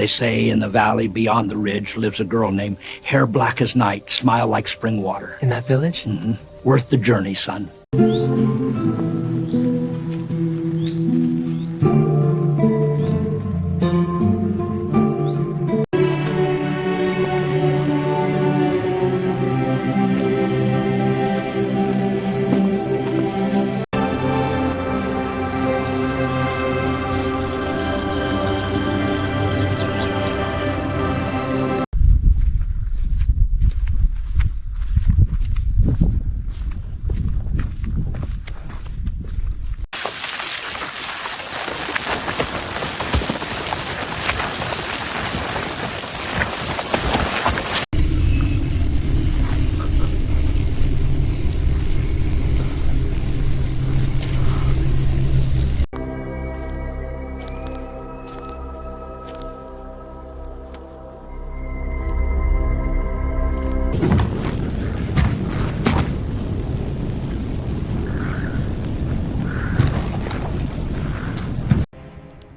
They say in the valley beyond the ridge lives a girl named Hair Black as Night, Smile Like Spring Water. In that village? Worth the journey, son.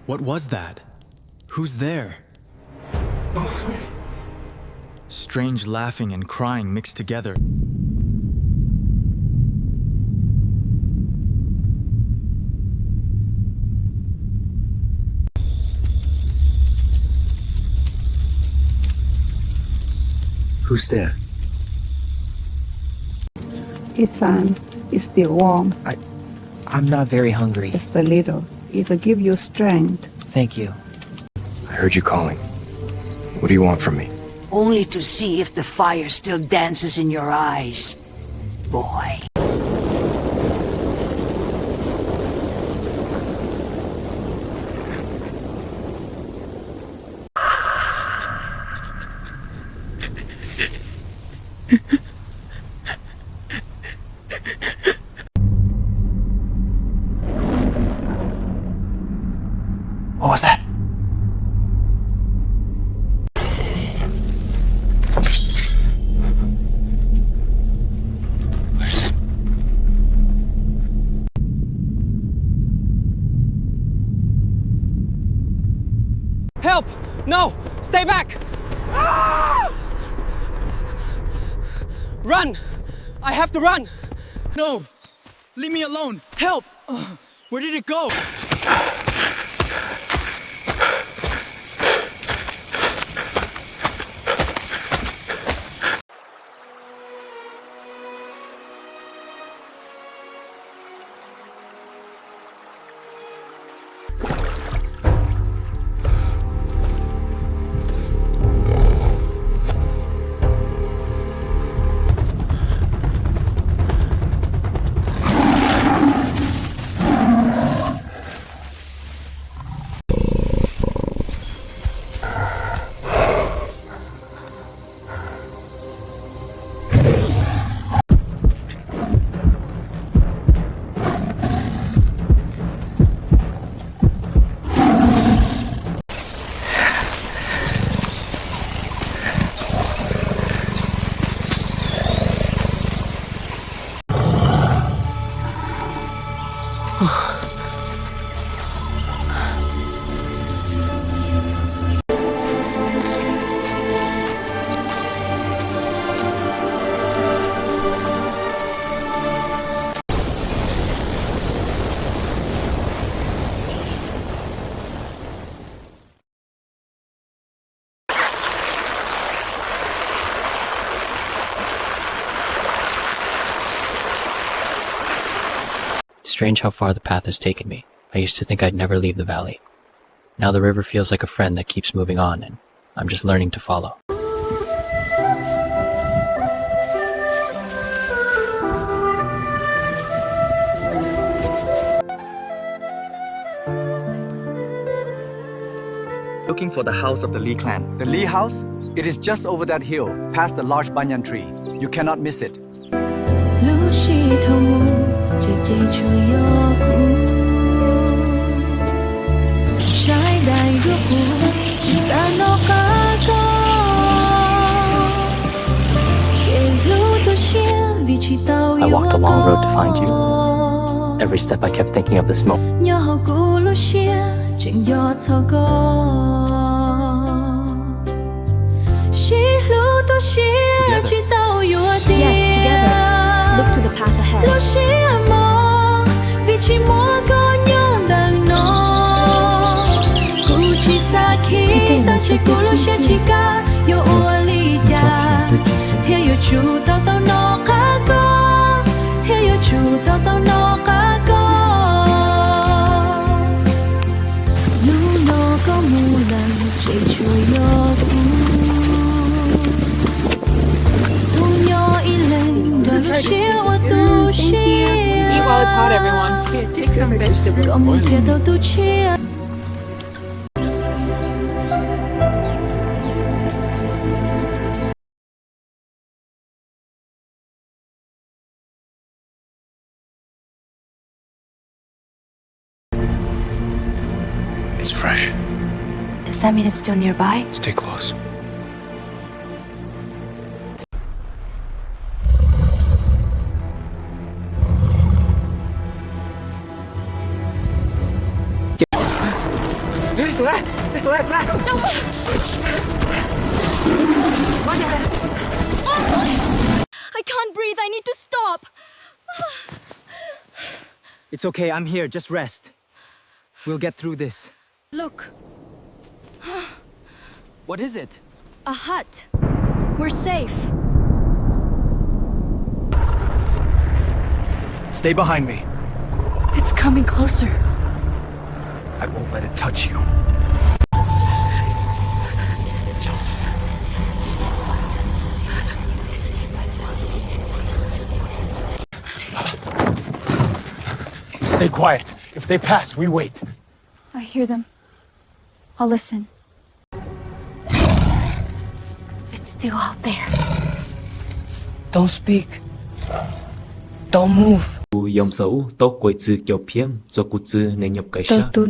What was that? Who's there? Strange laughing and crying mixed together. Who's there? It's still warm. I'm not very hungry. Just a little. It'll give you strength. Thank you. I heard you calling. What do you want from me? Only to see if the fire still dances in your eyes, boy. What was that? Where is it? Help! No! Stay back! Ah! Run! I have to run! No! Leave me alone! Help! Where did it go? Strange how far the path has taken me. I used to think I'd never leave the valley. Now the river feels like a friend that keeps moving on, and I'm just learning to follow. Looking for the house of the Lee clan. The Lee house? It is just over that hill, past the large banyan tree. You cannot miss it. I walked a long road to find you. Every step I kept thinking of this moment. Yes, together. Look to the path ahead. Eat while it's hot, everyone. Here, take some vegetables. It's fresh. Does that mean it's still nearby? Stay close. I can't breathe. I need to stop. It's okay, I'm here. Just rest. We'll get through this. Look, What is it? a hut. We're safe. Stay behind me. It's coming closer. I won't let it touch you. Stay quiet. If they pass, we wait. I hear them. I'll listen. It's still out there. Don't speak. Don't move. Dòng dấu tốt quay chữ kiểu phiếm cho cụ chữ nên nhập cái sát. Tôi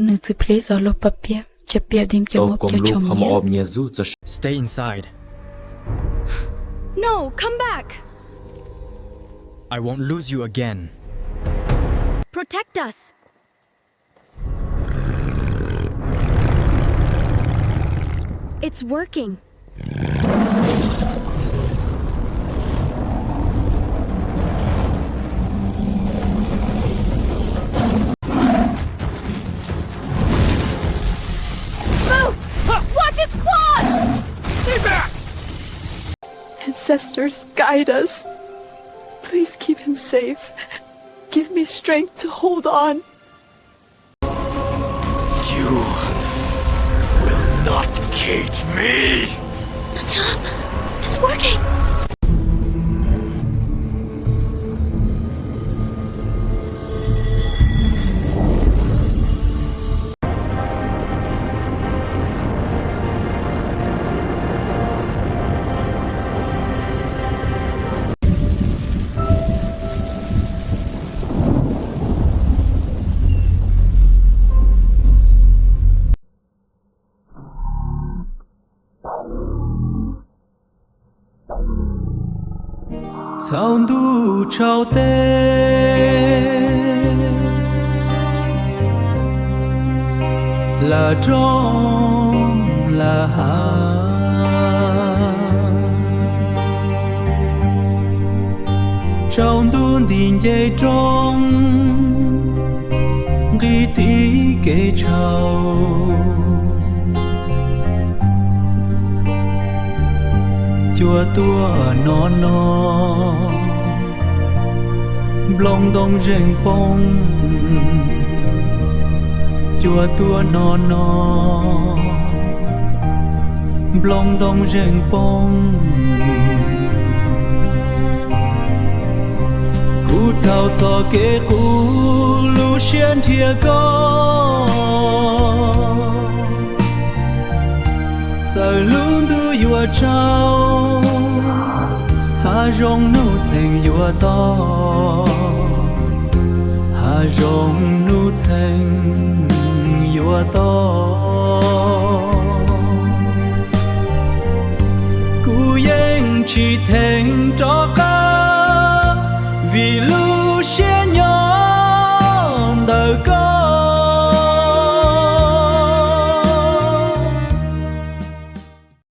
cùng lúc hầm ôm nhà du cho. Stay inside. No, come back. I won't lose you again. Protect us. It's working. Watch its claws! Stay back! Ancestors, guide us. Please keep him safe. Give me strength to hold on. You will not cage me! It's working! Thao du trao tê là trong là hà trong đun đình dây trong ghi tí kê trao chùa tua nó blong dong reng pong chùa tua nó blong dong reng pong cú chào cho kế cú lu xiên thia go giờ luôn du yua trao hà rong nu thành yua to hà rong nu thành yua to cú yên chỉ thành cho ca vì lu xiên nhau